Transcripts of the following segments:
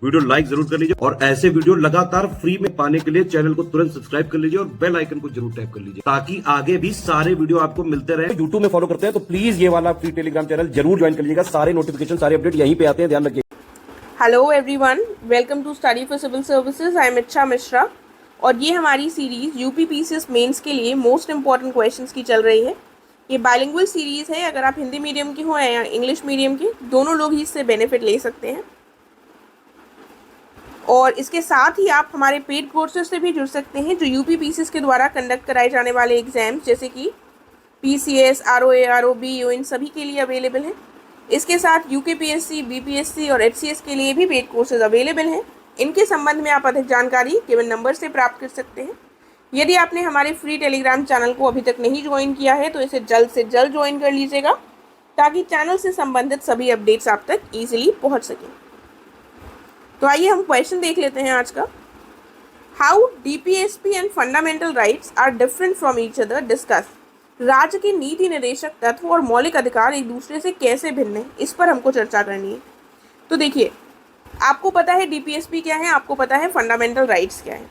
Video like जरूर कर लीजिए और ऐसे वीडियो लगातार फ्री में पाने के लिए चैनल को तुरंत सब्सक्राइब कर लीजिए और बेल आइकन को जरूर टैप कर लीजिए ताकि आगे भी सारे वीडियो आपको मिलते रहे। यूट्यूब में फॉलो करते हैं तो प्लीज ये वाला फ्री टेलीग्राम चैनल जरूर ज्वाइन कर लीजिएगा। सारे नोटिफिकेशन सारे अपडेट यहीं पे आते हैं, ध्यान रखिए। Hello everyone, welcome to study for civil services. I am Ichchha Mishra और ये हमारी सीरीज़ यूपी पीसीएस मेंस के लिए मोस्ट इंपॉर्टेंट क्वेश्चंस की चल रही है। ये बाइलिंगुअल सीरीज़ है, अगर आप हिंदी मीडियम के हो या इंग्लिश मीडियम के, दोनों लोग ही इससे बेनिफिट ले सकते हैं। और इसके साथ ही आप हमारे पेड कोर्सेज से भी जुड़ सकते हैं जो यूपी पीसीएस के द्वारा कंडक्ट कराए जाने वाले एग्जाम्स जैसे कि पीसीएस, आरओए, आरओबी, इन सभी के लिए अवेलेबल हैं। इसके साथ यूकेपीएससी, बीपीएससी और एचसीएस के लिए भी पेड कोर्सेज अवेलेबल हैं। इनके संबंध में आप अधिक जानकारी केवल नंबर से प्राप्त कर सकते हैं। यदि आपने हमारे फ्री टेलीग्राम चैनल को अभी तक नहीं ज्वाइन किया है तो इसे जल्द से जल्द ज्वाइन कर लीजिएगा ताकि चैनल से संबंधित सभी अपडेट्स आप तक ईजिली पहुंच सकें। तो आइए हम क्वेश्चन देख लेते हैं आज का। How DPSP and fundamental rights are different from each other, discuss. राज्य के नीति निर्देशक तत्व और मौलिक अधिकार एक दूसरे से कैसे भिन्न हैं, इस पर हमको चर्चा करनी है। तो देखिए, आपको पता है डीपीएसपी क्या है, आपको पता है फंडामेंटल राइट्स क्या है,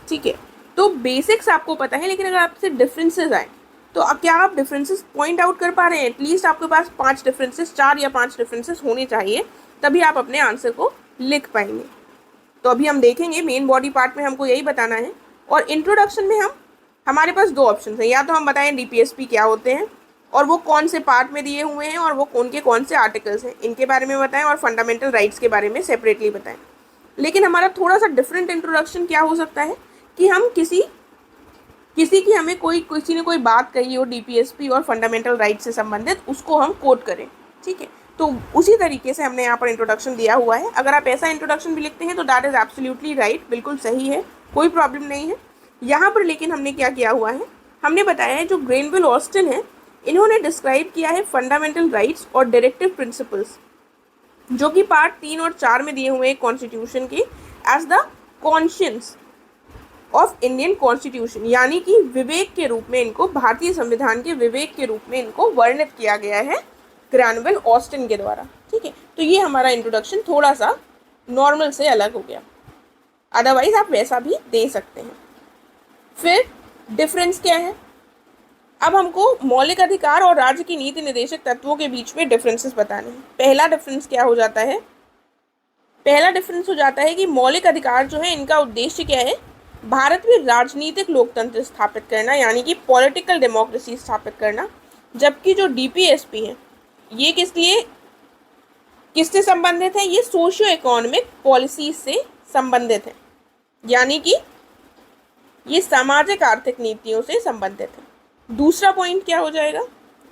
ठीक है। तो बेसिक्स आपको पता है, लेकिन अगर आपसे डिफरेंसेस आए तो अब क्या आप डिफरेंसेस पॉइंट आउट कर पा रहे हैं? एटलीस्ट आपके पास 5 डिफरेंसेस, 4 या 5 डिफरेंसेस होने चाहिए, तभी आप अपने आंसर को लिख पाएंगे। तो अभी हम देखेंगे, मेन बॉडी पार्ट में हमको यही बताना है। और इंट्रोडक्शन में हमारे पास 2 ऑप्शन हैं, या तो हम बताएं डीपीएसपी क्या होते हैं और वो कौन से पार्ट में दिए हुए हैं और वो कौन से आर्टिकल्स हैं, इनके बारे में बताएं, और फंडामेंटल राइट्स के बारे में सेपरेटली बताएं। लेकिन हमारा थोड़ा सा डिफरेंट इंट्रोडक्शन क्या हो सकता है कि हम किसी की हमें किसी ने कोई बात कही हो डीपीएसपी और फंडामेंटल राइट्स से संबंधित, उसको हम कोट करें, ठीक है। तो उसी तरीके से हमने यहाँ पर इंट्रोडक्शन दिया हुआ है। अगर आप ऐसा इंट्रोडक्शन भी लिखते हैं तो दैट इज़ एब्सोल्युटली राइट, बिल्कुल सही है, कोई प्रॉब्लम नहीं है यहाँ पर। लेकिन हमने क्या किया हुआ है, हमने बताया है जो ग्रेनविल ऑस्टिन है, इन्होंने डिस्क्राइब किया है फंडामेंटल राइट्स और डायरेक्टिव प्रिंसिपल्स, जो कि पार्ट 3 और 4 में दिए हुए हैं कॉन्स्टिट्यूशन के, as the conscience of Indian constitution, यानी कि विवेक के रूप में इनको, भारतीय संविधान के विवेक के रूप में इनको वर्णित किया गया है ग्रेनविल ऑस्टिन के द्वारा, ठीक है। तो ये हमारा इंट्रोडक्शन थोड़ा सा नॉर्मल से अलग हो गया, अदरवाइज आप वैसा भी दे सकते हैं। फिर डिफरेंस क्या है, अब हमको मौलिक अधिकार और राज्य की नीति निर्देशक तत्वों के बीच में डिफरेंसेस बताने हैं। पहला डिफरेंस क्या हो जाता है, पहला डिफरेंस हो जाता है कि मौलिक अधिकार जो है, इनका उद्देश्य क्या है, भारत में राजनीतिक लोकतंत्र स्थापित करना, यानी कि पॉलिटिकल डेमोक्रेसी स्थापित करना। जबकि जो डीपीएसपी है, ये किससे संबंधित है, ये सोशियो इकोनॉमिक पॉलिसी से संबंधित है, यानी कि ये सामाजिक आर्थिक नीतियों से संबंधित है। दूसरा पॉइंट क्या हो जाएगा,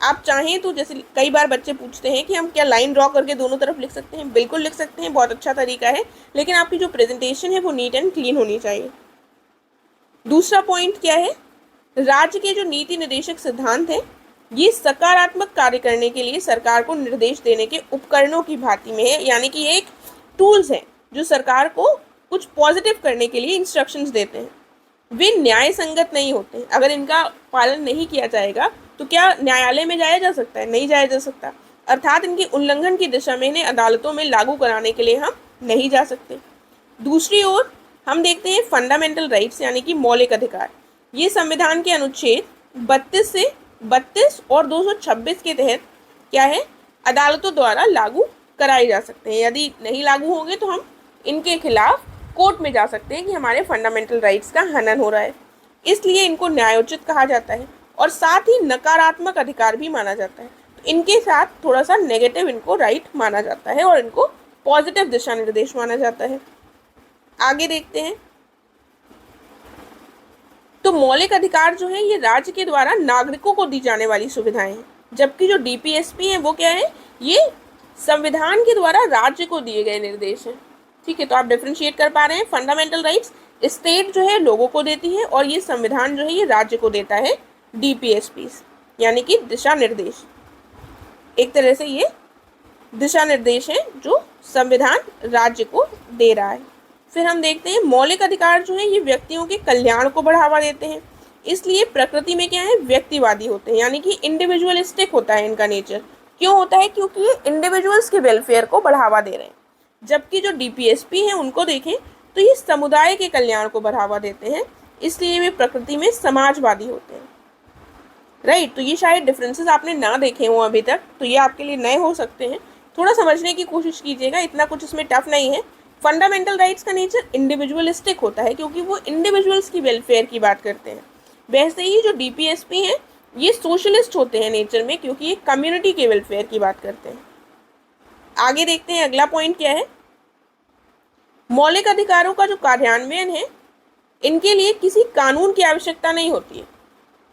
आप चाहें तो, जैसे कई बार बच्चे पूछते हैं कि हम क्या लाइन ड्रॉ करके दोनों तरफ लिख सकते हैं, बिल्कुल लिख सकते हैं, बहुत अच्छा तरीका है, लेकिन आपकी जो प्रेजेंटेशन है वो नीट एंड क्लीन होनी चाहिए। दूसरा पॉइंट क्या है, राज्य के जो नीति निर्देशक सिद्धांत हैं, ये सकारात्मक कार्य करने के लिए सरकार को निर्देश देने के उपकरणों की भांति में है, यानी कि एक टूल्स हैं जो सरकार को कुछ पॉजिटिव करने के लिए इंस्ट्रक्शंस देते हैं। वे न्याय संगत नहीं होते, अगर इनका पालन नहीं किया जाएगा तो क्या न्यायालय में जाया जा सकता है? नहीं जाया जा सकता, अर्थात इनके उल्लंघन की दिशा में इन्हें अदालतों में लागू कराने के लिए हम नहीं जा सकते। दूसरी ओर हम देखते हैं फंडामेंटल राइट्स, यानी कि मौलिक अधिकार। ये संविधान के अनुच्छेद 32 और 226 के तहत क्या है, अदालतों द्वारा लागू कराए जा सकते हैं। यदि नहीं लागू होंगे तो हम इनके खिलाफ कोर्ट में जा सकते हैं कि हमारे फंडामेंटल राइट्स का हनन हो रहा है, इसलिए इनको न्यायोचित कहा जाता है। और साथ ही नकारात्मक अधिकार भी माना जाता है, तो इनके साथ थोड़ा सा नेगेटिव इनको राइट माना जाता है और इनको पॉजिटिव दिशा निर्देश माना जाता है। आगे देखते हैं, तो मौलिक अधिकार जो है, ये राज्य के द्वारा नागरिकों को दी जाने वाली सुविधाएं हैं, जबकि जो डीपीएसपी है वो क्या है, ये संविधान के द्वारा राज्य को दिए गए निर्देश हैं, ठीक है। तो आप डिफरेंशिएट कर पा रहे हैं, फंडामेंटल राइट्स स्टेट जो है लोगों को देती है और ये संविधान जो है ये राज्य को देता है, डीपीएसपी यानी कि दिशा निर्देश। एक तरह से ये दिशा निर्देश है जो संविधान राज्य को दे रहा है। फिर हम देखते हैं मौलिक अधिकार जो है ये व्यक्तियों के कल्याण को बढ़ावा देते हैं, इसलिए प्रकृति में क्या है, व्यक्तिवादी होते हैं, यानी कि इंडिविजुअलिस्टिक होता है इनका नेचर। क्यों होता है? क्योंकि ये इंडिविजुअल्स के वेलफेयर को बढ़ावा दे रहे हैं। जबकि जो डीपीएसपी हैं उनको देखें तो ये समुदाय के कल्याण को बढ़ावा देते हैं, इसलिए वे प्रकृति में समाजवादी होते हैं। राइट, तो ये शायद डिफरेंसेस आपने ना देखे हों अभी तक, तो ये आपके लिए नए हो सकते हैं। थोड़ा समझने की कोशिश कीजिएगा, इतना कुछ इसमें टफ नहीं है। फंडामेंटल राइट्स का नेचर इंडिविजुअलिस्टिक होता है क्योंकि वो इंडिविजुअल्स की वेलफेयर की बात करते हैं। वैसे ही जो डीपीएसपी हैं ये सोशलिस्ट होते हैं नेचर में क्योंकि ये कम्युनिटी के वेलफेयर की बात करते हैं। आगे देखते हैं अगला पॉइंट क्या है। मौलिक अधिकारों का जो कार्यान्वयन है, इनके लिए किसी कानून की आवश्यकता नहीं होती है।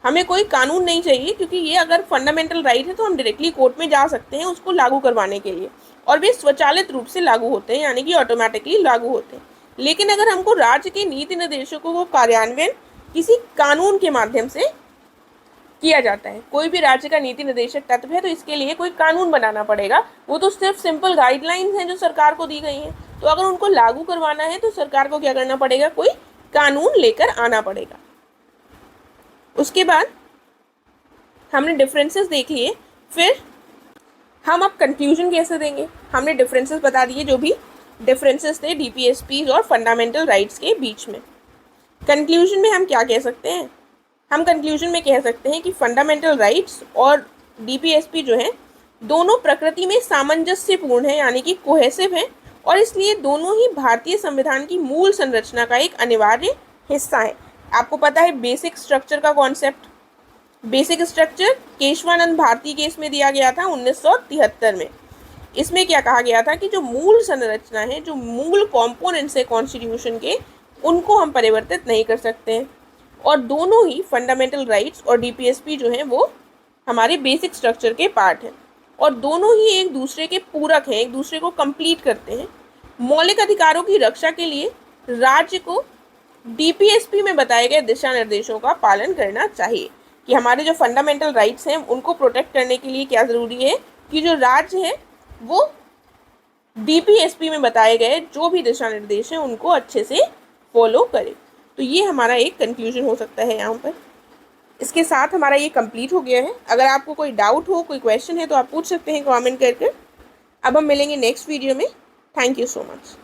हमें कोई कानून नहीं चाहिए क्योंकि ये अगर फंडामेंटल राइट है तो हम डायरेक्टली कोर्ट में जा सकते हैं उसको लागू करवाने के लिए, और वे स्वचालित रूप से लागू होते हैं, यानी कि ऑटोमेटिकली लागू होते हैं। लेकिन अगर हमको राज्य के नीति निर्देशकों को कार्यान्वयन किसी कानून के माध्यम से किया जाता है, कोई भी राज्य का नीति निर्देशक तत्व है तो इसके लिए कोई कानून बनाना पड़ेगा। वो तो सिर्फ सिंपल गाइडलाइंस हैं जो सरकार को दी गई हैं, तो अगर उनको लागू करवाना है तो सरकार को क्या करना पड़ेगा, कोई कानून लेकर आना पड़ेगा। उसके बाद हमने डिफरेंसेस देख लिए, फिर हम अब कंक्लूजन कैसे देंगे। हमने डिफरेंसेस बता दिए, जो भी डिफरेंसेस थे डीपीएसपीज और फंडामेंटल राइट्स के बीच में। कंक्लूजन में हम क्या कह सकते हैं, हम कंक्लूजन में कह सकते हैं कि फंडामेंटल राइट्स और डीपीएसपी जो है दोनों प्रकृति में सामंजस्यपूर्ण है, यानी कि कोहेसिव है, और इसलिए दोनों ही भारतीय संविधान की मूल संरचना का एक अनिवार्य हिस्सा है। आपको पता है बेसिक स्ट्रक्चर का concept, basic structure Kesavananda Bharati case में दिया गया था 1973 में। इसमें क्या कहा गया था कि जो मूल संरचना है, जो मूल कॉम्पोनेंट्स है कॉन्स्टिट्यूशन के, उनको हम परिवर्तित नहीं कर सकते हैं, और दोनों ही फंडामेंटल राइट्स और डीपीएसपी जो हैं वो हमारे बेसिक स्ट्रक्चर के पार्ट हैं, और दोनों ही एक दूसरे के पूरक हैं, एक दूसरे को कंप्लीट करते हैं। मौलिक अधिकारों की रक्षा के लिए राज्य को डीपीएसपी में बताए गए दिशा निर्देशों का पालन करना चाहिए, कि हमारे जो फंडामेंटल राइट्स हैं उनको प्रोटेक्ट करने के लिए क्या ज़रूरी है कि जो राज्य है वो डीपीएसपी में बताए गए जो भी दिशा निर्देश हैं उनको अच्छे से फॉलो करे। तो ये हमारा एक कंक्लूजन हो सकता है यहाँ पर। इसके साथ हमारा ये कंप्लीट हो गया है। अगर आपको कोई डाउट हो, कोई क्वेश्चन है तो आप पूछ सकते हैं कमेंट करके। अब हम मिलेंगे नेक्स्ट वीडियो में। Thank you so much.